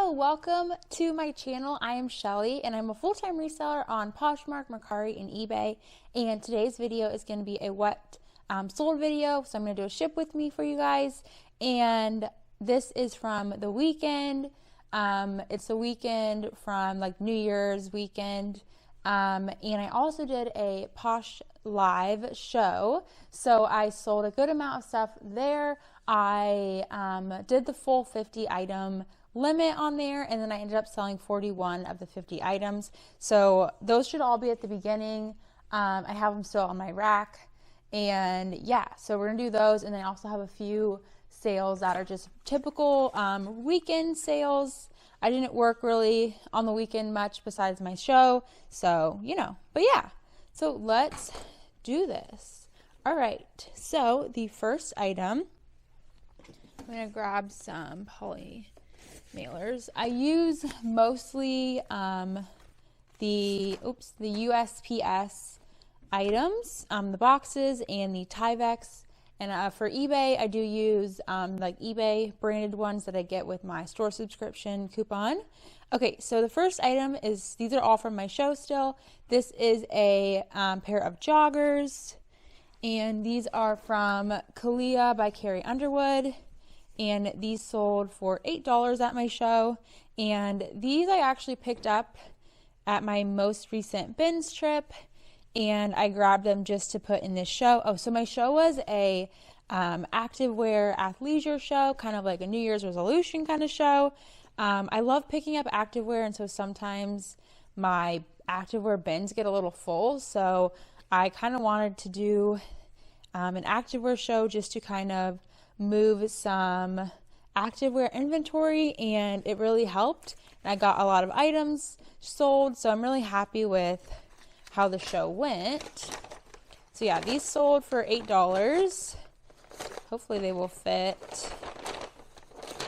Hello, welcome to my channel. I am Shelly and I'm a full-time reseller on Poshmark, Mercari, and eBay. And today's video is going to be a what sold video. So I'm going to do a ship with me for you guys. And this is from the weekend. It's a weekend from like New Year's weekend. And I also did a Posh live show. So I sold a good amount of stuff there. I did the full 50 item limit on there, and then I ended up selling 41 of the 50 items. So those should all be at the beginning. I have them still on my rack, and yeah, so we're gonna do those. And then I also have a few sales that are just typical weekend sales. I didn't work really on the weekend much besides my show, so you know, but yeah, so let's do this. All right, so the first item, I'm gonna grab some poly mailers. I use mostly the USPS items, the boxes and the Tyvek. And for eBay, I do use like eBay branded ones that I get with my store subscription coupon. Okay, so the first item is, these are all from my show still. This is a pair of joggers, and these are from Kalia by Carrie Underwood. And these sold for $8 at my show. And these I actually picked up at my most recent bins trip, and I grabbed them just to put in this show. Oh, so my show was a activewear athleisure show, kind of like a New Year's resolution kind of show. I love picking up activewear, and so sometimes my activewear bins get a little full. So I kind of wanted to do an activewear show just to kind of move some activewear inventory, and it really helped. And I got a lot of items sold, so I'm really happy with how the show went. So yeah, these sold for $8. Hopefully they will fit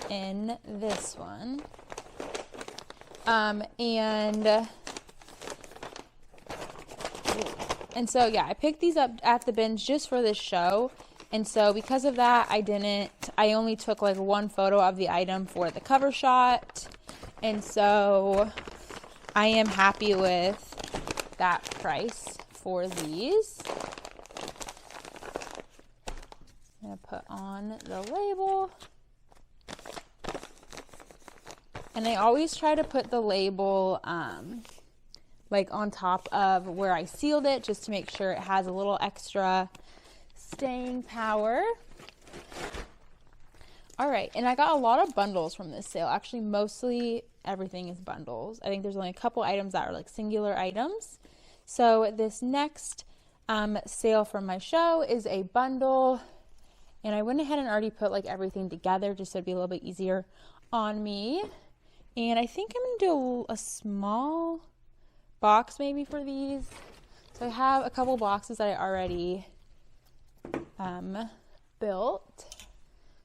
in this one. And so yeah, I picked these up at the bins just for this show. And so because of that, I only took like one photo of the item for the cover shot. And so I am happy with that price for these. I'm going to put on the label. And I always try to put the label like on top of where I sealed it, just to make sure it has a little extra staying power. All right, and I got a lot of bundles from this sale. Actually, mostly everything is bundles. I think there's only a couple items that are like singular items. So this next sale from my show is a bundle, and I went ahead and already put like everything together just so it'd be a little bit easier on me. And I think I'm gonna do a small box maybe for these. So I have a couple boxes that I already built.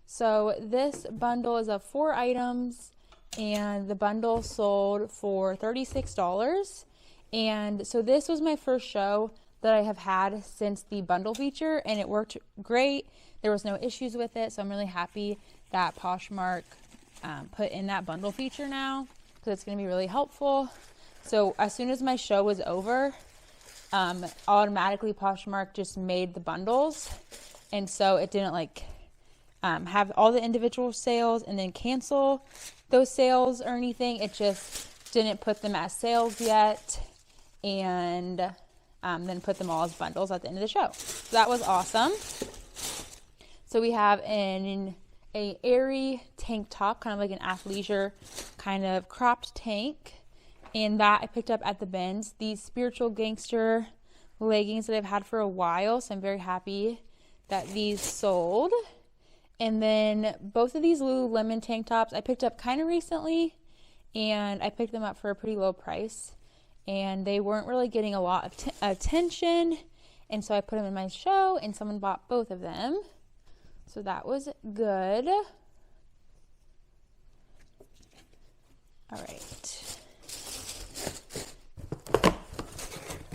So this bundle is of 4 items, and the bundle sold for $36. And so this was my first show that I have had since the bundle feature, and it worked great. There was no issues with it, so I'm really happy that Poshmark put in that bundle feature now, because it's going to be really helpful. So as soon as my show was over, automatically Poshmark just made the bundles, and so it didn't like have all the individual sales and then cancel those sales or anything. It just didn't put them as sales yet, and then put them all as bundles at the end of the show. So that was awesome. So we have an airy tank top, kind of like an athleisure kind of cropped tank. And that I picked up at the bins. These spiritual gangster leggings that I've had for a while, so I'm very happy that these sold. And then both of these Lululemon tank tops I picked up kind of recently, and I picked them up for a pretty low price, and they weren't really getting a lot of attention, and so I put them in my show, and someone bought both of them, so that was good. All right.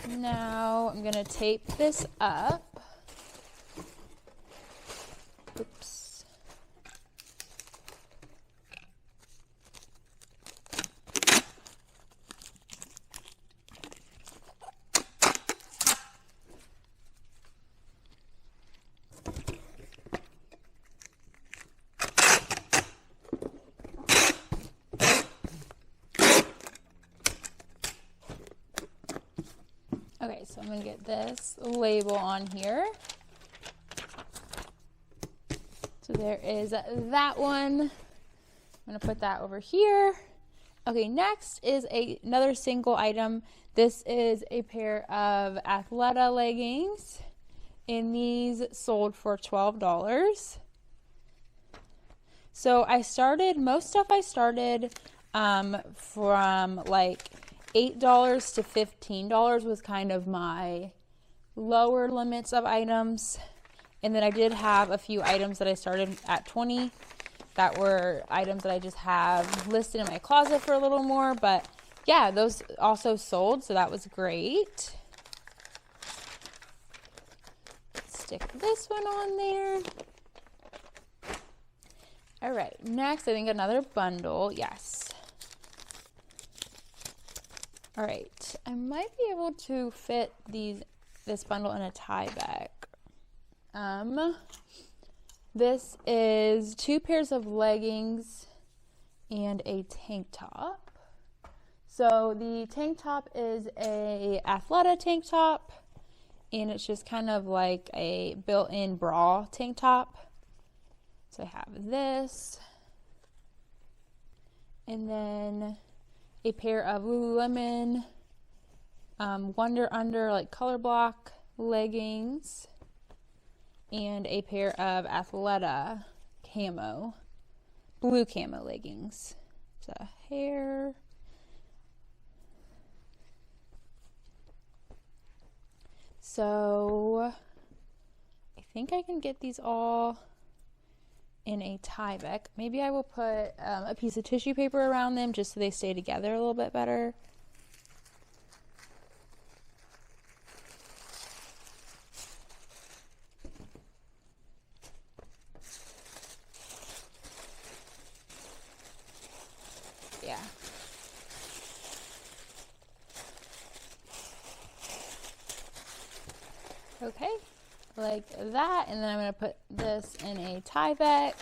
Now I'm gonna tape this up. Oops. Okay, so I'm going to get this label on here. So there is that one. I'm going to put that over here. Okay, next is another single item. This is a pair of Athleta leggings, and these sold for $12. So most stuff I started from like $8 to $15 was kind of my lower limits of items. And then I did have a few items that I started at $20 that were items that I just have listed in my closet for a little more. But yeah, those also sold, so that was great. Stick this one on there. All right, next I think another bundle. Yes. All right, I might be able to fit this bundle in a tie bag. This is 2 pairs of leggings and a tank top. So the tank top is a Athleta tank top, and it's just kind of like a built-in bra tank top. So I have this, and then a pair of Lululemon Wonder Under like color block leggings, and a pair of Athleta blue camo leggings. So hair. So I think I can get these all in a tie bag. Maybe I will put a piece of tissue paper around them just so they stay together a little bit better. Yeah. Okay, like that, and then I'm going to put this in a tie bag.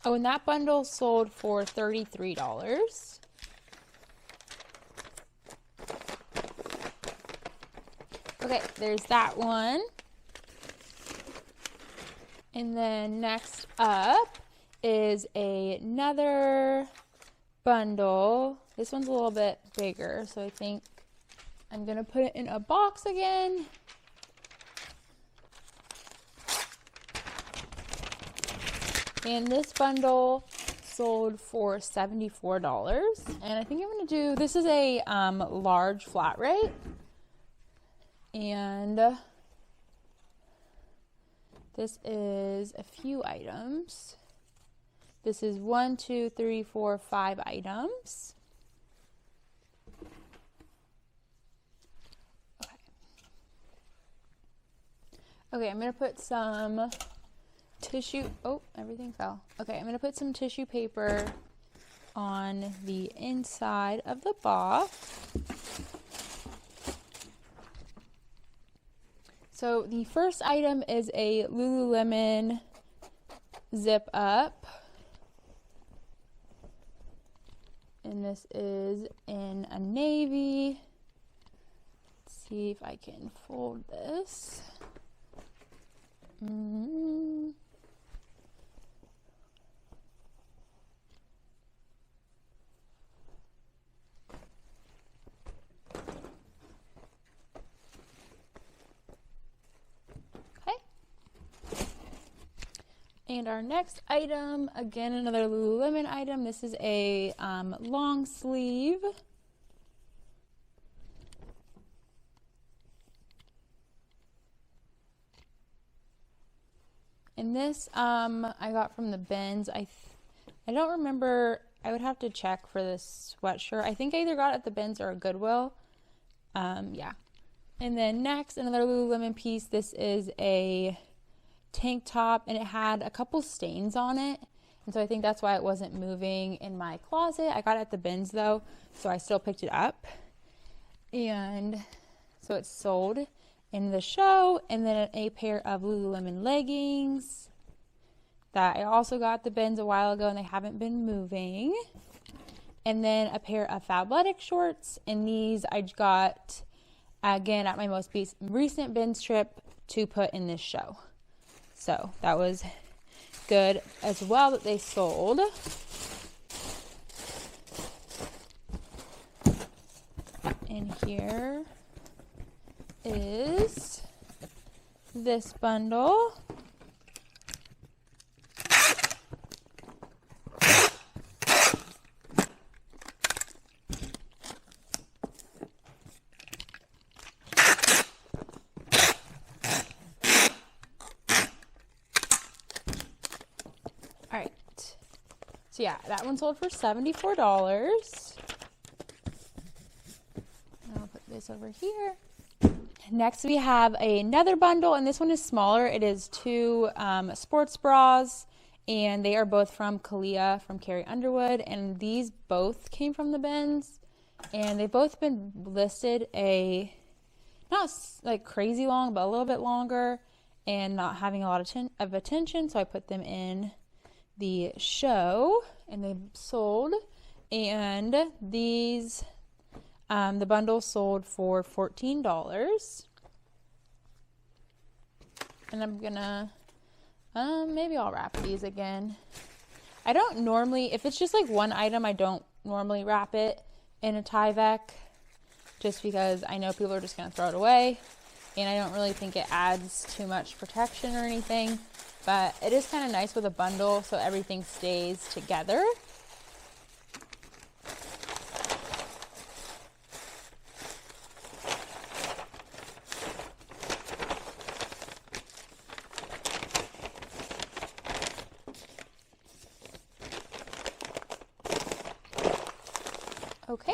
Oh, and that bundle sold for $33. Okay, there's that one. And then next up is another bundle. This one's a little bit bigger, so I think I'm going to put it in a box again. And this bundle sold for $74. And I think I'm going to do, this is a large flat rate. And this is a few items. This is 1, 2, 3, 4, 5 items. Okay, I'm going to put some tissue. Oh, everything fell. Okay, I'm going to put some tissue paper on the inside of the box. So the first item is a Lululemon zip up. And this is in a navy. Let's see if I can fold this. And our next item, again, another Lululemon item. This is a long sleeve. And this I got from the bins. I don't remember. I would have to check for this sweatshirt. I think I either got it at the bins or a Goodwill. Yeah. And then next, another Lululemon piece. This is a tank top, and it had a couple stains on it, And so I think that's why it wasn't moving in my closet. I got it at the bins though, so I still picked it up. And so it's sold in the show. And then a pair of Lululemon leggings that I also got at the bins a while ago, and they haven't been moving. And then a pair of Fabletics shorts, and these I got again at my most recent bins trip to put in this show. So that was good as well that they sold. And here is this bundle. All right, so yeah, that one sold for $74. I'll put this over here. Next we have another bundle, and this one is smaller. It is two sports bras, and they are both from Kalia from Carrie Underwood, and these both came from the bins, and they've both been listed not like crazy long, but a little bit longer, and not having a lot of attention, so I put them in the show, and they sold. And these the bundle sold for $14. And I'm gonna maybe I'll wrap these again. I don't normally, if it's just like one item, I don't normally wrap it in a Tyvek, just because I know people are just gonna throw it away, and I don't really think it adds too much protection or anything. But it is kind of nice with a bundle, so everything stays together. Okay.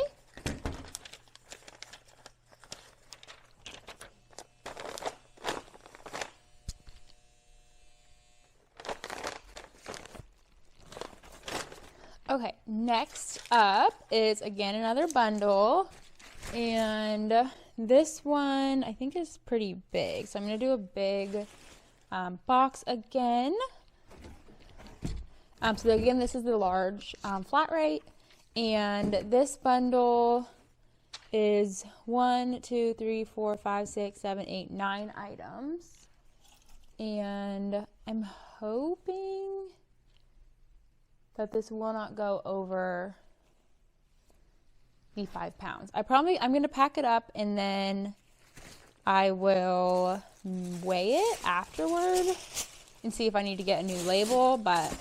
Okay, next up is again another bundle, and this one I think is pretty big, so I'm going to do a big box again. So again, this is the large flat rate, and this bundle is 1, 2, 3, 4, 5, 6, 7, 8, 9 items, and I'm hoping that this will not go over the 5 pounds. I'm going to pack it up, and then I will weigh it afterward and see if I need to get a new label, but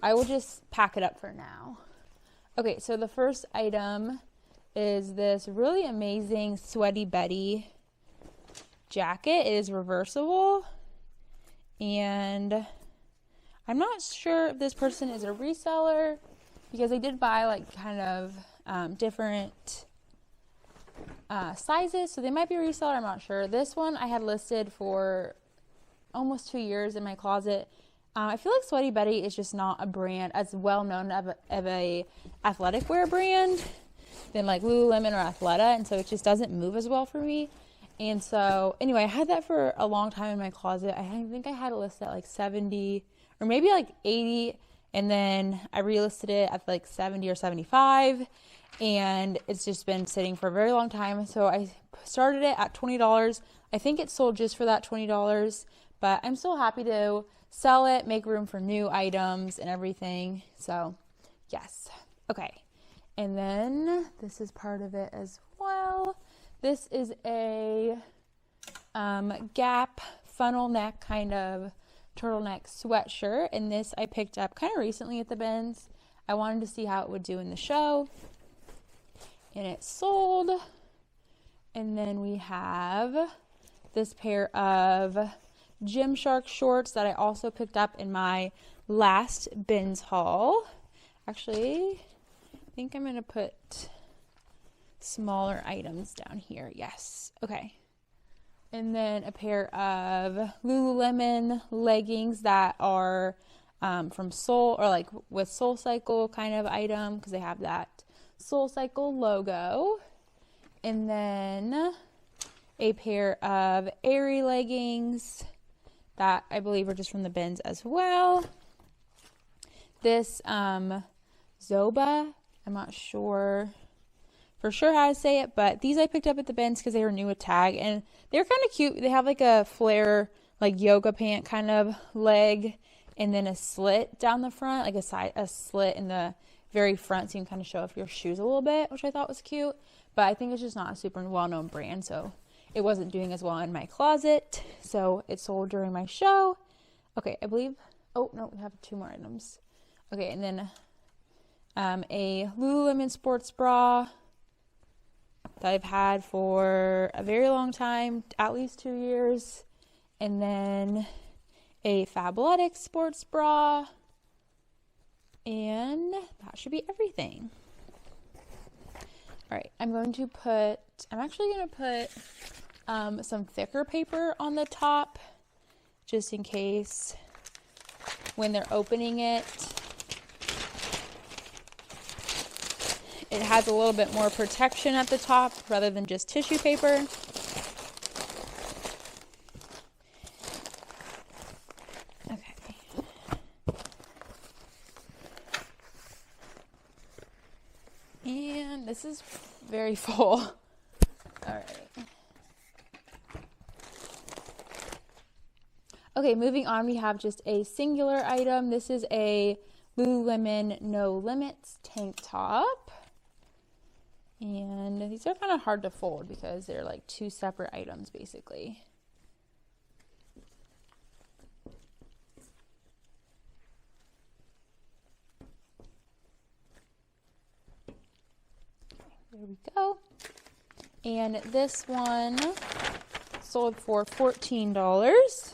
I will just pack it up for now. Okay, so the first item is this really amazing Sweaty Betty jacket. It is reversible, and I'm not sure if this person is a reseller, because I did buy like kind of different sizes, so they might be a reseller. I'm not sure. This one I had listed for almost 2 years in my closet. I feel like Sweaty Betty is just not a brand as well known of a athletic wear brand than like Lululemon or Athleta, and so it just doesn't move as well for me. And so anyway, I had that for a long time in my closet. I think I had it listed at like 70 or maybe like 80, and then I relisted it at like 70 or 75, and it's just been sitting for a very long time. So I started it at $20. I think it sold just for that $20, but I'm still happy to sell it, make room for new items and everything. So yes. Okay. And then this is part of it as well. This is a Gap funnel neck kind of turtleneck sweatshirt, and this I picked up kind of recently at the bins. I wanted to see how it would do in the show, and it sold. And then we have this pair of Gymshark shorts that I also picked up in my last bins haul. Actually, I think I'm going to put smaller items down here. Yes. Okay. And then a pair of Lululemon leggings that are from Soul, or like with Soul Cycle kind of item, because they have that Soul Cycle logo. And then a pair of Aerie leggings that I believe are just from the bins as well. This Zoba, I'm not sure for sure how to say it, but these I picked up at the bins because they were new with tag, and they're kind of cute. They have like a flare, like yoga pant kind of leg, and then a slit down the front, like a slit in the very front, so you can kind of show off your shoes a little bit, which I thought was cute. But I think it's just not a super well-known brand, so it wasn't doing as well in my closet. So it sold during my show. Okay, I believe. Oh no, we have 2 more items. Okay, and then a Lululemon sports bra that I've had for a very long time, at least 2 years. And then a Fabletics sports bra, and that should be everything. All right, I'm actually going to put some thicker paper on the top, just in case when they're opening it, it has a little bit more protection at the top rather than just tissue paper. And this is very full. All right. Okay, moving on, we have just a singular item. This is a Lululemon No Limits tank top. And these are kind of hard to fold because they're like 2 separate items basically. There we go. And this one sold for $14.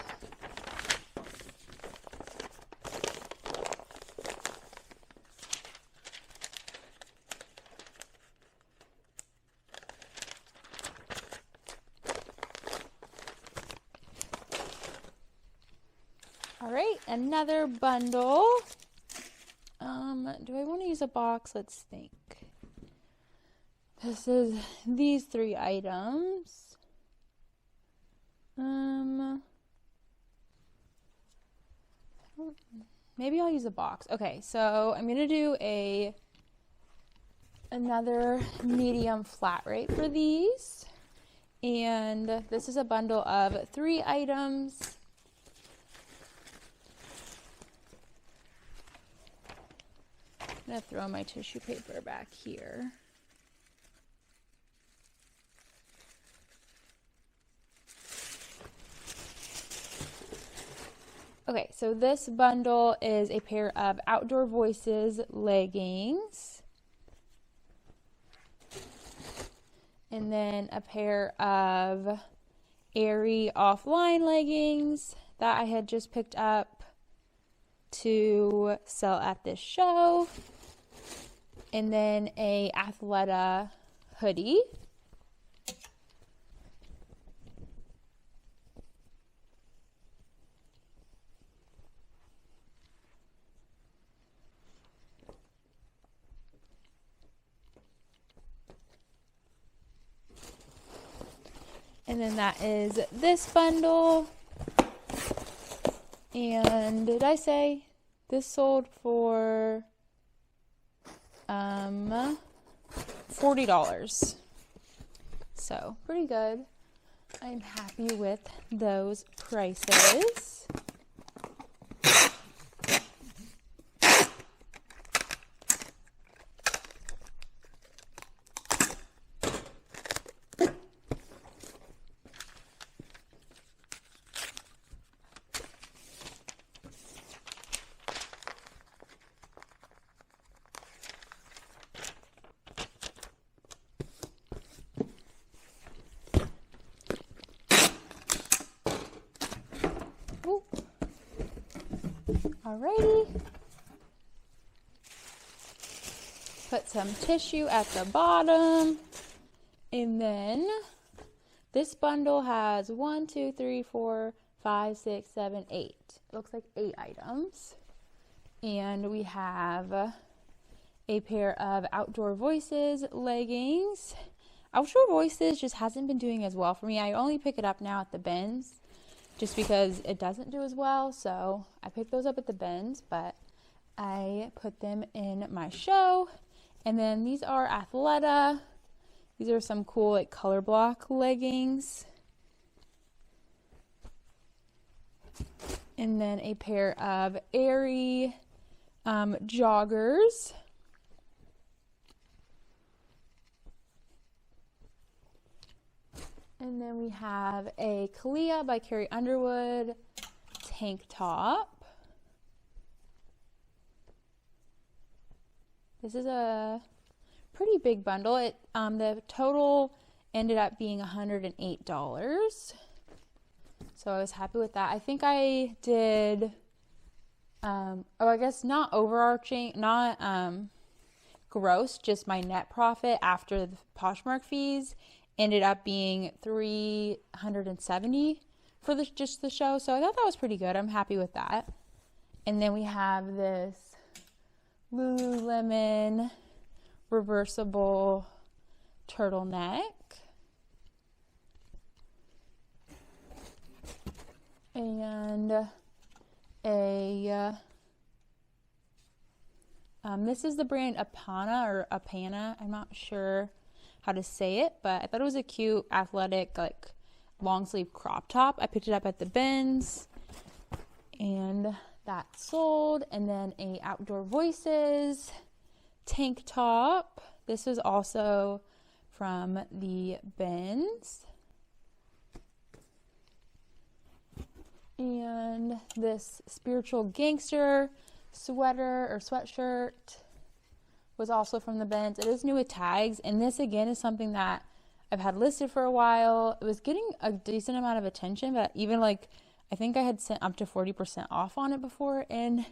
All right, another bundle. Do I want to use a box? Let's think. This is these 3 items. Maybe I'll use a box. Okay, so I'm gonna do another medium flat rate for these, and this is a bundle of 3 items. I'm gonna throw my tissue paper back here. Okay, so this bundle is a pair of Outdoor Voices leggings, and then a pair of Aerie offline leggings that I had just picked up to sell at this show, and then a Athleta hoodie. And then that is this bundle. And did I say this sold for $40? So pretty good. I'm happy with those prices. Alrighty. Put some tissue at the bottom. And then this bundle has 1, 2, 3, 4, 5, 6, 7, 8. It looks like 8 items. And we have a pair of Outdoor Voices leggings. Outdoor Voices just hasn't been doing as well for me. I only pick it up now at the bins just because it doesn't do as well. So I picked those up at the bins, but I put them in my show. And then these are Athleta. These are some cool like color block leggings. And then a pair of Aerie joggers. And then we have a Kalia by Carrie Underwood tank top. This is a pretty big bundle. The total ended up being $108. So I was happy with that. I think I did, I guess not overarching, not gross, just my net profit after the Poshmark fees ended up being $370 for just the show. So I thought that was pretty good. I'm happy with that. And then we have this Lululemon reversible turtleneck. And this is the brand Apana or Apana. I'm not sure how to say it, but I thought it was a cute athletic like long sleeve crop top. I picked it up at the bins and that sold. And then a Outdoor Voices tank top. This was also from the bins. And this Spiritual Gangster sweater or sweatshirt was also from the bins. It is new with tags, and this again is something that I've had listed for a while. It was getting a decent amount of attention, but even like I think I had sent up to 40% off on it before and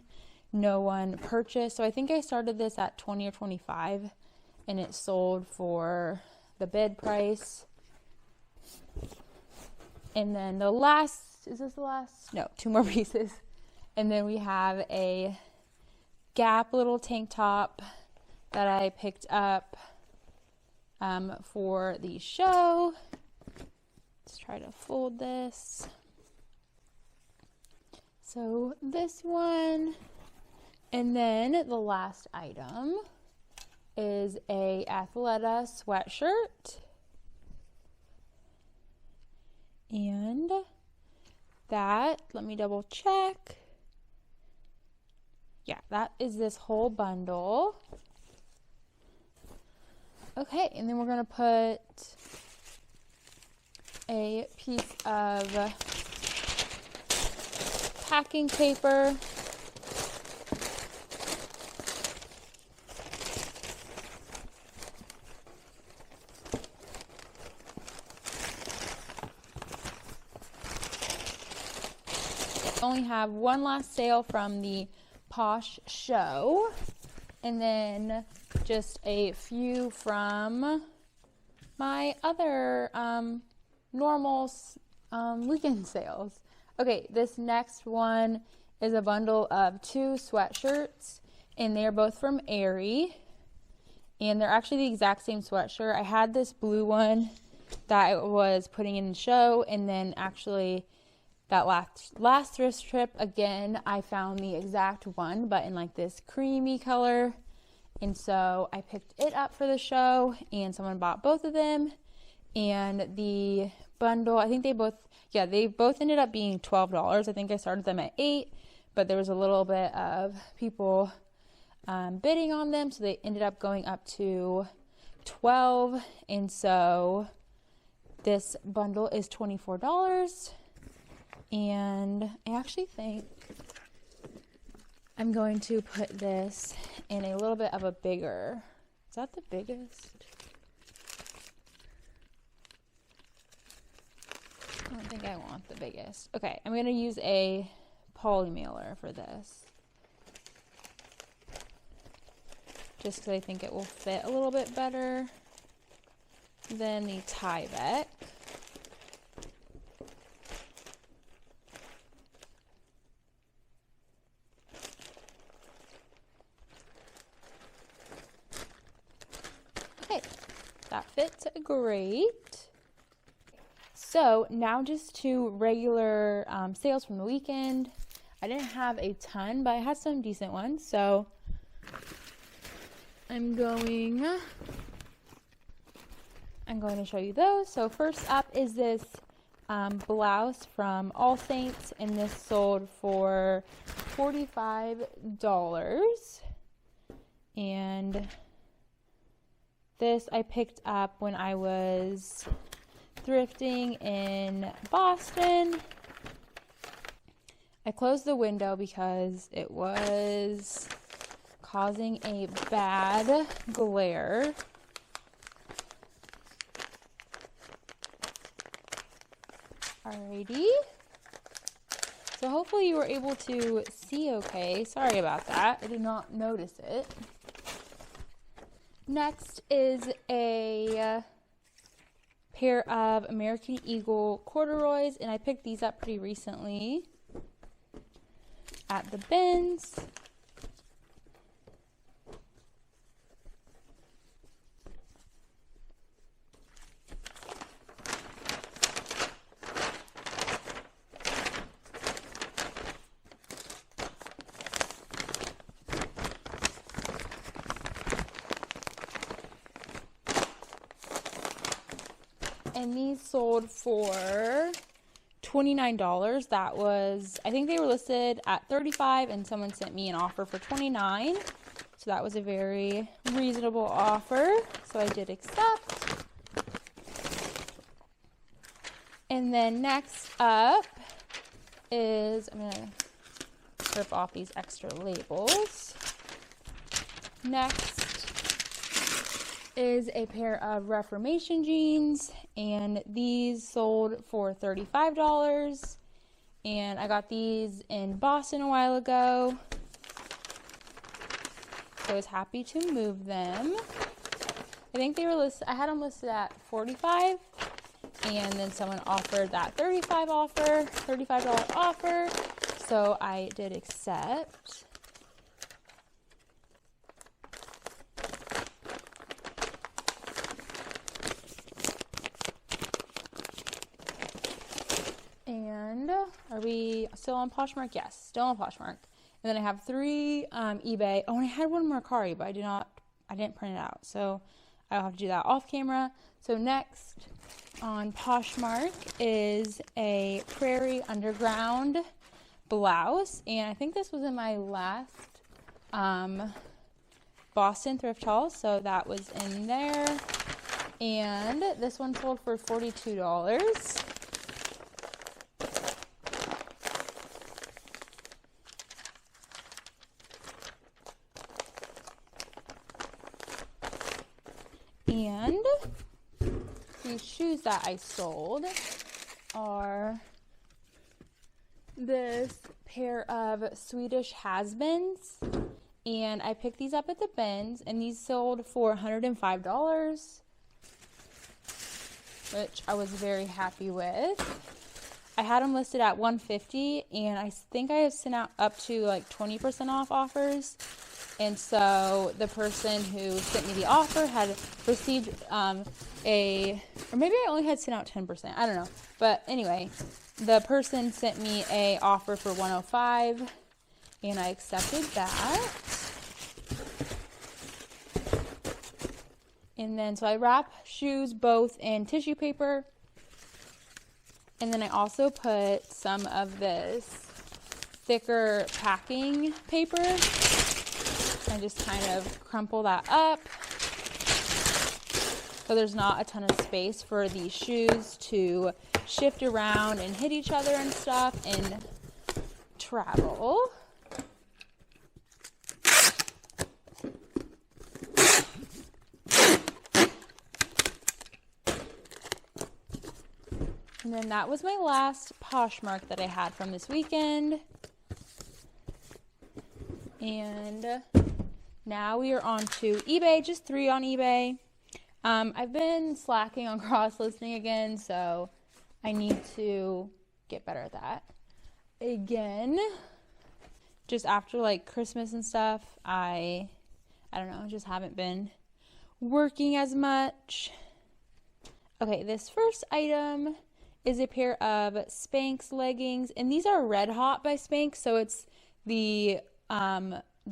no one purchased. So I think I started this at 20 or 25 and it sold for the bid price. And then the last, is this the last? No, 2 more pieces. And then we have a Gap little tank top that I picked up for the show. Let's try to fold this. So this one, and then the last item is a Athleta sweatshirt. And that, let me double check. Yeah, that is this whole bundle. Okay, and then we're going to put a piece of packing paper. Only have one last sale from the Posh show, and then just a few from my other normal weekend sales. Okay, this next one is a bundle of 2 sweatshirts, and they're both from Aerie, and they're actually the exact same sweatshirt. I had this blue one that I was putting in the show, and then actually that last thrift trip, again, I found the exact one, but in like this creamy color. And so I picked it up for the show, and someone bought both of them. And the bundle, I think they both ended up being $12. I think I started them at $8, but there was a little bit of people bidding on them, so they ended up going up to $12. And so this bundle is $24. And I actually think I'm going to put this in a little bit of a bigger, is that the biggest? I don't think I want the biggest. Okay, I'm going to use a poly mailer for this. Just because I think it will fit a little bit better than the Tyvek. fit great. So now just to regular sales from the weekend. I didn't have a ton, but I had some decent ones. So I'm going to show you those. So first up is this blouse from All Saints, and this sold for $45. And this I picked up when I was thrifting in Boston. I closed the window because it was causing a bad glare. Alrighty. So hopefully you were able to see okay. Sorry about that. I did not notice it. Next is a pair of American Eagle corduroys, and I picked these up pretty recently at the bins. And these sold for $29. That was, I think they were listed at $35, and someone sent me an offer for $29. So that was a very reasonable offer. So I did accept. And then next up is, I'm going to strip off these extra labels. Next is a pair of Reformation jeans, and these sold for $35, and I got these in Boston a while ago, so I was happy to move them. I think they were listed, I had them listed at $45, and then someone offered that $35 offer, so I did accept. And are we still on Poshmark? Yes, still on Poshmark. And then I have 3 eBay. Oh, and I had one Mercari, but I didn't print it out. So I'll have to do that off camera. So next on Poshmark is a Prairie Underground blouse. And I think this was in my last Boston thrift haul. So that was in there. And this one sold for $42. And these shoes that I sold are this pair of Swedish has-beens, and I picked these up at the bins, and these sold for $105, which I was very happy with. I had them listed at $150, and I think I have sent out up to like 20% off offers. And so the person who sent me the offer had received or maybe I only had sent out 10%. I don't know. But anyway, the person sent me a offer for $105, and I accepted that. And then so I wrap shoes both in tissue paper. And then I also put some of this thicker packing paper. I just kind of crumple that up so there's not a ton of space for these shoes to shift around and hit each other and stuff and travel. And then that was my last Poshmark that I had from this weekend. And now we are on to eBay, just 3 on eBay. I've been slacking on cross-listing again, so I need to get better at that. Again, just after like Christmas and stuff, I don't know, just haven't been working as much. Okay, this first item is a pair of Spanx leggings, and these are Red Hot by Spanx, so it's the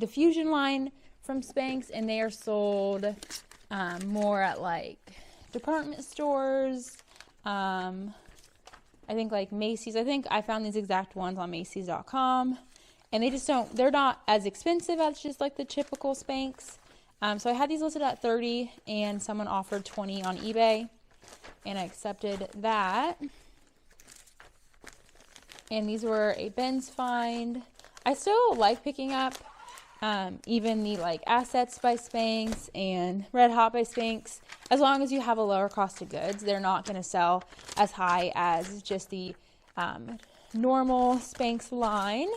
Fusion line from Spanx, and they are sold more at like department stores, I think like Macy's. I think I found these exact ones on Macy's.com, and they just don't, they're not as expensive as just like the typical Spanx. So I had these listed at $30, and someone offered $20 on eBay, and I accepted that. And these were a Ben's find. I still like picking up even the like Assets by Spanx and Red Hot by Spanx. As long as you have a lower cost of goods, they're not going to sell as high as just the normal Spanx line.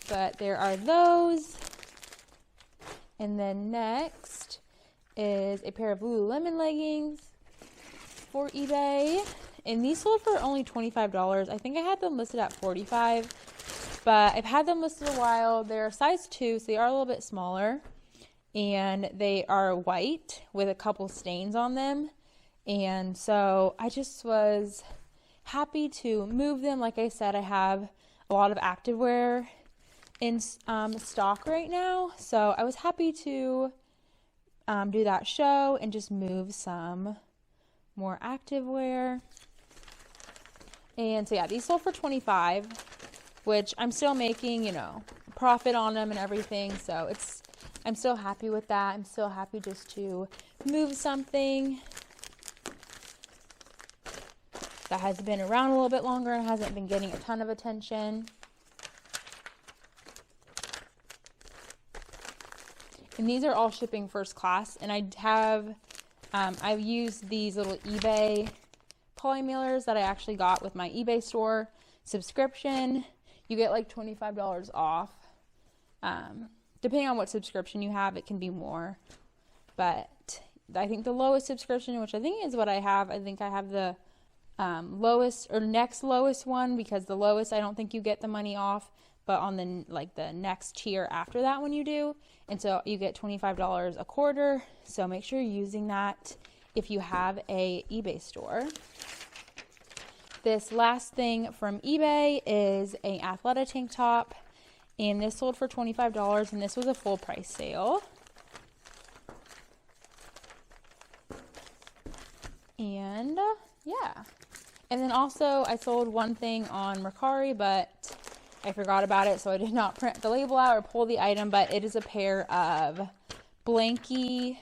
But there are those. And then next is a pair of Lululemon leggings for eBay. And these sold for only $25. I think I had them listed at $45. But I've had them listed a while. They're size 2, so they are a little bit smaller. And they are white with a couple stains on them. And so I just was happy to move them. Like I said, I have a lot of activewear in stock right now. So I was happy to do that show and just move some more activewear. And so yeah, these sold for $25, which I'm still making, you know, profit on them and everything. So I'm still happy with that. I'm still happy just to move something that has been around a little bit longer and hasn't been getting a ton of attention. And these are all shipping first class. And I've used these little eBay poly mailers that I actually got with my eBay store subscription. You get like $25 off. Depending on what subscription you have, it can be more. But I think the lowest subscription, which I think is what I have the lowest or next lowest one, because the lowest I don't think you get the money off, but on the next tier after that one you do. And so you get $25 a quarter. So make sure you're using that if you have a eBay store. This last thing from eBay is an Athleta tank top, and this sold for $25, and this was a full price sale. And yeah. And then also I sold one thing on Mercari, but I forgot about it, so I did not print the label out or pull the item, but it is a pair of Blanky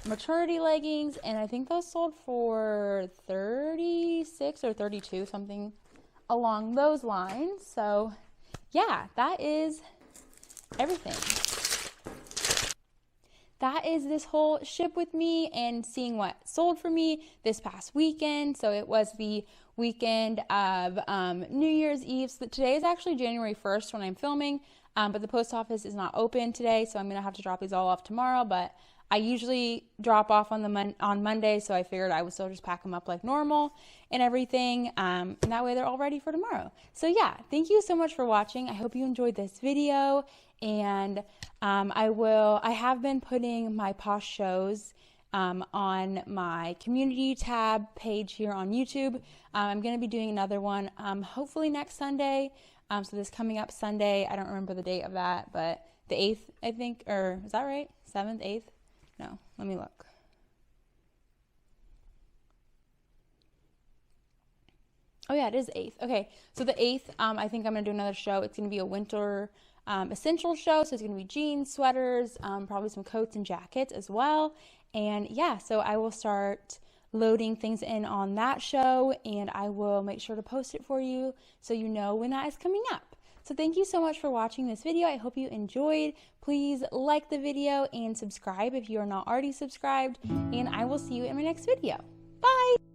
maternity leggings, and I think those sold for $36 or $32, something along those lines. So yeah, that is everything. That is this whole ship with me and seeing what sold for me this past weekend. So it was the weekend of New Year's Eve. So today is actually January 1st when I'm filming, but the post office is not open today, so I'm going to have to drop these all off tomorrow. But I usually drop off on Monday, so I figured I would still just pack them up like normal and everything, and that way they're all ready for tomorrow. So yeah, thank you so much for watching. I hope you enjoyed this video, and I have been putting my Posh shows on my community tab page here on YouTube. I'm going to be doing another one hopefully next Sunday. So this coming up Sunday, I don't remember the date of that, but the 8th, I think, or is that right? 7th, 8th? No, let me look. Oh yeah, it is 8th. Okay, so the 8th, I think I'm going to do another show. It's going to be a winter essential show, so it's going to be jeans, sweaters, probably some coats and jackets as well. And yeah, so I will start loading things in on that show, and I will make sure to post it for you so you know when that is coming up. So thank you so much for watching this video. I hope you enjoyed. Please like the video and subscribe if you are not already subscribed, and I will see you in my next video. Bye!